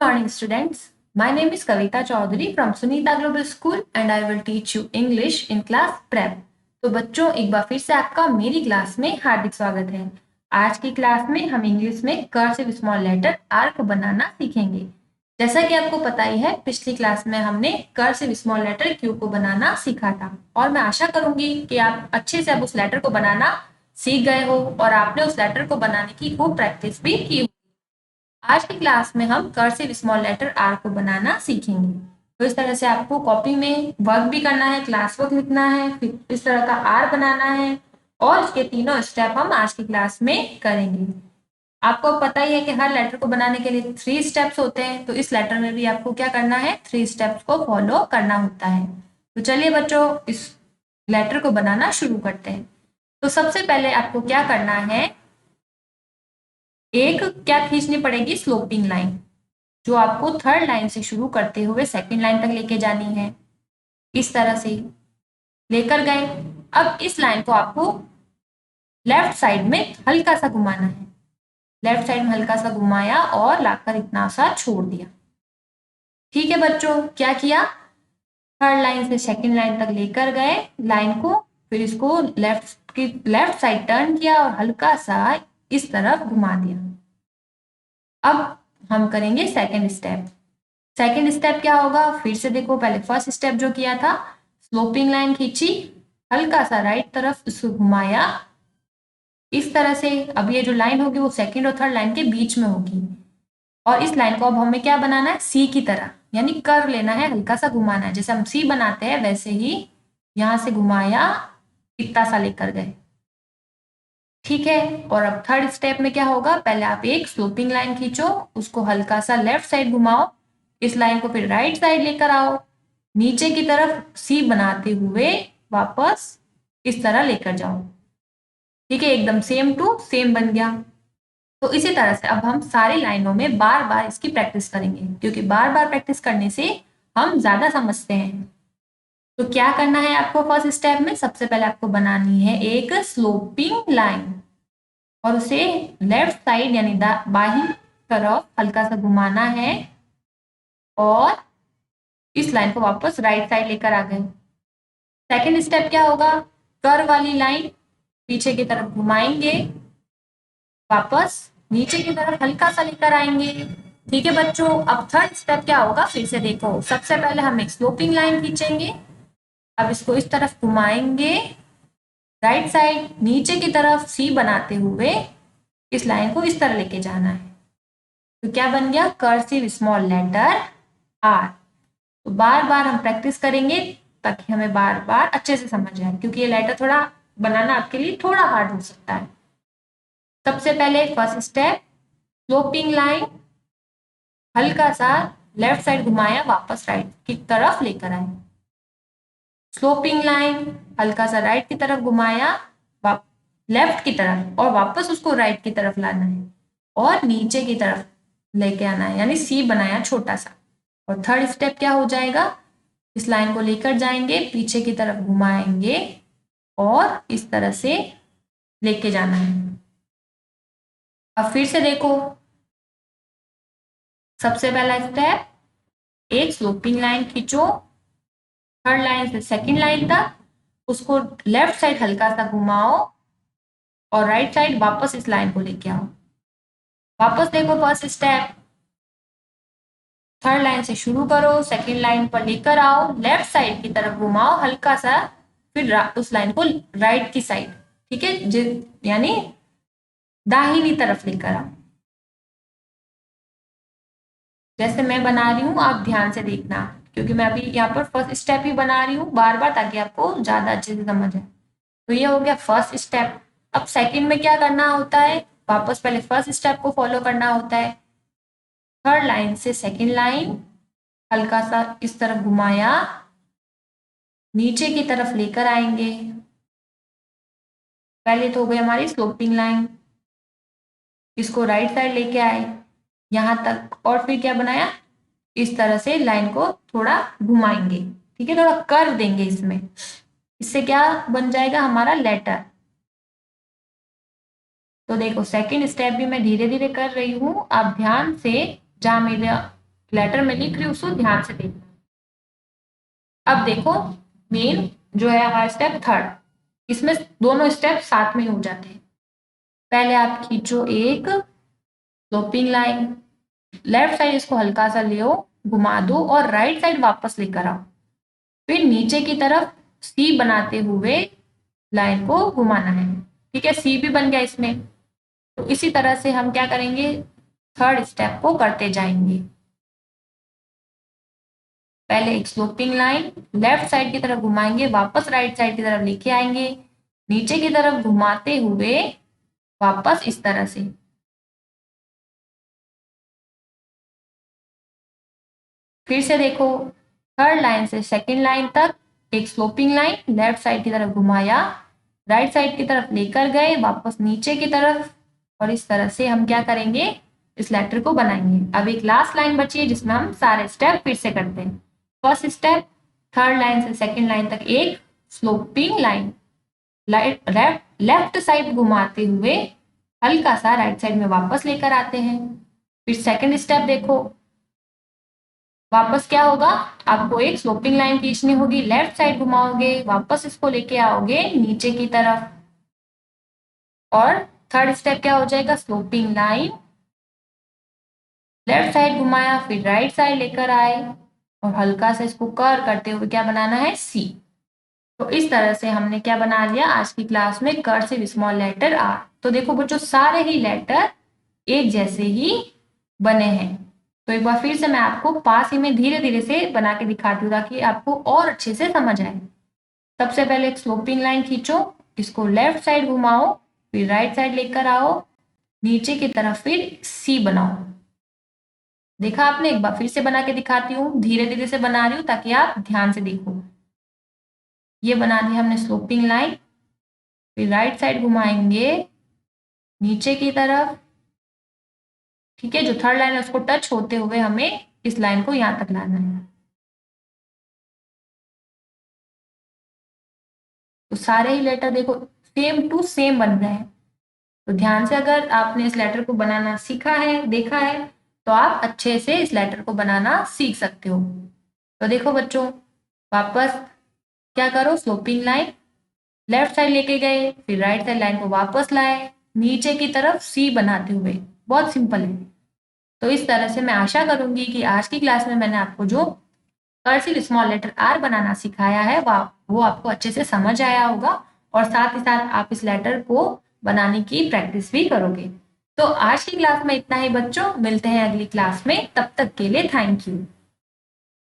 Morning students, my name is Kavita Chaudhary from Sunita Global School and I will teach you English in class prep। तो बच्चों एक बार फिर से आपका मेरी क्लास में हार्दिक स्वागत है। आज की क्लास में हम इंग्लिश में कर्सिव स्मॉल लेटर आर को बनाना सीखेंगे। जैसा कि आपको पता ही है, पिछली क्लास में हमने कर्सिव स्मॉल लेटर क्यू को बनाना सीखा था और मैं आशा करूंगी कि आप अच्छे से अब उस लेटर को बनाना सीख गए हो और आपने उस लेटर को बनाने की खूब प्रैक्टिस भी की। आज की क्लास में हम कर्सिव स्मॉल लेटर आर को बनाना सीखेंगे। तो इस तरह से आपको कॉपी में वर्क भी करना है, क्लास वर्क लिखना है, फिर इस तरह का आर बनाना है और इसके तीनों स्टेप हम आज की क्लास में करेंगे। आपको पता ही है कि हर लेटर को बनाने के लिए 3 स्टेप्स होते हैं, तो इस लेटर में भी आपको क्या करना है, 3 स्टेप्स को फॉलो करना होता है। तो चलिए बच्चों, इस लेटर को बनाना शुरू करते हैं। तो सबसे पहले आपको क्या करना है, एक क्या खींचनी पड़ेगी, स्लोपिंग लाइन, जो आपको थर्ड लाइन से शुरू करते हुए सेकंड लाइन तक लेके जानी है। इस तरह से लेकर गए। अब इस लाइन को आपको लेफ्ट साइड में हल्का सा घुमाना है। लेफ्ट साइड में हल्का सा घुमाया और लाकर इतना सा छोड़ दिया। ठीक है बच्चों, क्या किया, थर्ड लाइन से सेकंड लाइन तक लेकर गए लाइन को, फिर इसको लेफ्ट साइड टर्न किया और हल्का सा इस तरफ घुमा दिया। अब हम करेंगे सेकंड स्टेप। सेकंड स्टेप क्या होगा, फिर से देखो, पहले फर्स्ट स्टेप जो किया था, स्लोपिंग लाइन खींची, हल्का सा राइट तरफ इसको घुमाया इस तरह से। अब ये जो लाइन होगी वो सेकंड और थर्ड लाइन के बीच में होगी और इस लाइन को अब हमें क्या बनाना है, सी की तरह, यानी कर्व लेना है, हल्का सा घुमाना है। जैसे हम सी बनाते हैं वैसे ही यहां से घुमाया, इतना सा लेकर गए। ठीक है, और अब थर्ड स्टेप में क्या होगा, पहले आप एक स्लोपिंग लाइन खींचो, उसको हल्का सा लेफ्ट साइड घुमाओ, इस लाइन को फिर राइट साइड लेकर आओ, नीचे की तरफ सी बनाते हुए वापस इस तरह लेकर जाओ। ठीक है, एकदम सेम टू सेम बन गया। तो इसी तरह से अब हम सारी लाइनों में बार बार इसकी प्रैक्टिस करेंगे, क्योंकि बार बार प्रैक्टिस करने से हम ज्यादा समझते हैं। तो क्या करना है आपको, फर्स्ट स्टेप में सबसे पहले आपको बनानी है एक स्लोपिंग लाइन और उसे लेफ्ट साइड यानी बाही तरफ हल्का सा घुमाना है और इस लाइन को वापस राइट साइड लेकर आ गए। सेकंड स्टेप क्या होगा, कर्व वाली लाइन पीछे की तरफ घुमाएंगे, वापस नीचे की तरफ हल्का सा लेकर आएंगे। ठीक है बच्चों, अब थर्ड स्टेप क्या होगा, फिर से देखो, सबसे पहले हम एक स्लोपिंग लाइन खींचेंगे, अब इसको इस तरफ घुमाएंगे राइट साइड, नीचे की तरफ सी बनाते हुए इस लाइन को इस तरह लेके जाना है। तो क्या बन गया, कर्सिव स्मॉल लेटर आर। तो बार बार हम प्रैक्टिस करेंगे ताकि हमें बार बार अच्छे से समझ आए, क्योंकि ये लेटर थोड़ा बनाना आपके लिए थोड़ा हार्ड हो सकता है। सबसे पहले फर्स्ट स्टेप, स्लोपिंग लाइन, हल्का सा लेफ्ट साइड घुमाया, वापस राइट की तरफ लेकर आए। स्लोपिंग लाइन, हल्का सा राइट की तरफ घुमाया, लेफ्ट की तरफ और वापस उसको राइट की तरफ लाना है और नीचे की तरफ लेके आना है, यानी सी बनाया छोटा सा। और थर्ड स्टेप क्या हो जाएगा, इस लाइन को लेकर जाएंगे, पीछे की तरफ घुमाएंगे और इस तरह से लेके जाना है। अब फिर से देखो, सबसे पहला स्टेप, एक स्लोपिंग लाइन खींचो थर्ड लाइन से सेकंड लाइन तक, उसको लेफ्ट साइड हल्का सा घुमाओ और राइट साइड वापस इस लाइन को लेके आओ। वापस देखो फर्स्ट स्टेप, थर्ड लाइन से शुरू करो, सेकंड लाइन पर लेकर आओ, लेफ्ट साइड की तरफ घुमाओ हल्का सा, फिर उस लाइन को राइट की साइड, ठीक है, यानी दाहिनी तरफ लेकर आओ। जैसे मैं बना रही हूं आप ध्यान से देखना, क्योंकि मैं अभी यहाँ पर फर्स्ट स्टेप ही बना रही हूँ बार बार, ताकि आपको ज्यादा अच्छे से समझ आए। तो ये हो गया फर्स्ट स्टेप। अब सेकंड में क्या करना होता है, वापस पहले फर्स्ट स्टेप को फॉलो करना होता है। थर्ड लाइन से सेकंड लाइन हल्का सा इस तरफ घुमाया, नीचे की तरफ लेकर आएंगे। पहले तो हो गई हमारी स्लोपिंग लाइन, इसको राइट साइड लेके आए यहां तक और फिर क्या बनाया, इस तरह से लाइन को थोड़ा घुमाएंगे, ठीक है, थोड़ा कर देंगे इसमें, इससे क्या बन जाएगा हमारा लेटर। तो देखो सेकंड स्टेप भी मैं धीरे धीरे कर रही हूं, आप ध्यान से, जहां मेरा लेटर में लिख रही हूँ, उसको ध्यान से देखना। अब देखो मेन जो है हमारा स्टेप थर्ड, इसमें दोनों स्टेप साथ में हो जाते हैं। पहले आप खींचो एक स्लोपिंग लाइन, लेफ्ट साइड इसको हल्का सा ले घुमा दो और राइट साइड वापस लेकर आओ। फिर नीचे की तरफ सी बनाते हुए लाइन को घुमाना है। ठीक है, सी भी बन गया इसमें। तो इसी तरह से हम क्या करेंगे, थर्ड स्टेप को करते जाएंगे। पहले एक स्लोपिंग लाइन लेफ्ट साइड की तरफ घुमाएंगे, वापस राइट साइड की तरफ लेके आएंगे, नीचे की तरफ घुमाते हुए वापस इस तरह से। फिर से देखो, थर्ड लाइन से सेकंड लाइन तक एक स्लोपिंग लाइन लेफ्ट साइड की तरफ घुमाया, राइट साइड की तरफ लेकर गए, वापस नीचे की तरफ, और इस तरह से हम क्या करेंगे, इस लेटर को बनाएंगे। अब एक लास्ट लाइन बची है जिसमें हम सारे स्टेप फिर से करते हैं। फर्स्ट स्टेप, थर्ड लाइन से सेकंड लाइन तक एक स्लोपिंग लाइन लेफ्ट साइड घुमाते हुए हल्का सा राइट साइड में वापस लेकर आते हैं। फिर सेकंड स्टेप देखो, वापस क्या होगा, आपको एक स्लोपिंग लाइन खींचनी होगी, लेफ्ट साइड घुमाओगे, वापस इसको लेके आओगे नीचे की तरफ, और थर्ड स्टेप क्या हो जाएगा, स्लोपिंग लाइन लेफ्ट साइड घुमाया, फिर राइट साइड लेकर आए और हल्का सा इसको कर्व करते हुए क्या बनाना है, सी। तो इस तरह से हमने क्या बना लिया आज की क्लास में, कर्सिव स्मॉल लेटर आर। तो देखो बच्चों, सारे ही लेटर एक जैसे ही बने हैं। तो एक बार फिर से मैं आपको पास ही में धीरे धीरे से बना के दिखाती हूँ ताकि आपको और अच्छे से समझ आए। सबसे पहले एक स्लोपिंग लाइन खींचो, इसको लेफ्ट साइड घुमाओ, फिर राइट साइड लेकर आओ, नीचे की तरफ फिर सी बनाओ। देखा आपने, एक बार फिर से बना के दिखाती हूँ, धीरे धीरे से बना रही हूँ ताकि आप ध्यान से देखो। ये बना दी हमने स्लोपिंग लाइन, फिर राइट साइड घुमाएंगे नीचे की तरफ। ठीक है, जो थर्ड लाइन है उसको टच होते हुए हमें इस लाइन को यहां तक लाना है। तो सारे ही लेटर देखो सेम टू सेम बन रहे हैं। तो ध्यान से अगर आपने इस लेटर को बनाना सीखा है, देखा है, तो आप अच्छे से इस लेटर को बनाना सीख सकते हो। तो देखो बच्चों, वापस क्या करो, स्लोपिंग लाइन लेफ्ट साइड लेके गए, फिर राइट साइड लाइन को वापस लाए, नीचे की तरफ सी बनाते हुए। बहुत सिंपल है। तो इस तरह से मैं आशा करूंगी कि आज की क्लास में मैंने आपको जो कर्सिव स्मॉल लेटर आर बनाना सिखाया है वो आपको अच्छे से समझ आया होगा, और साथ ही साथ आप इस लेटर को बनाने की प्रैक्टिस भी करोगे। तो आज की क्लास में इतना ही बच्चों, मिलते हैं अगली क्लास में, तब तक के लिए थैंक यू।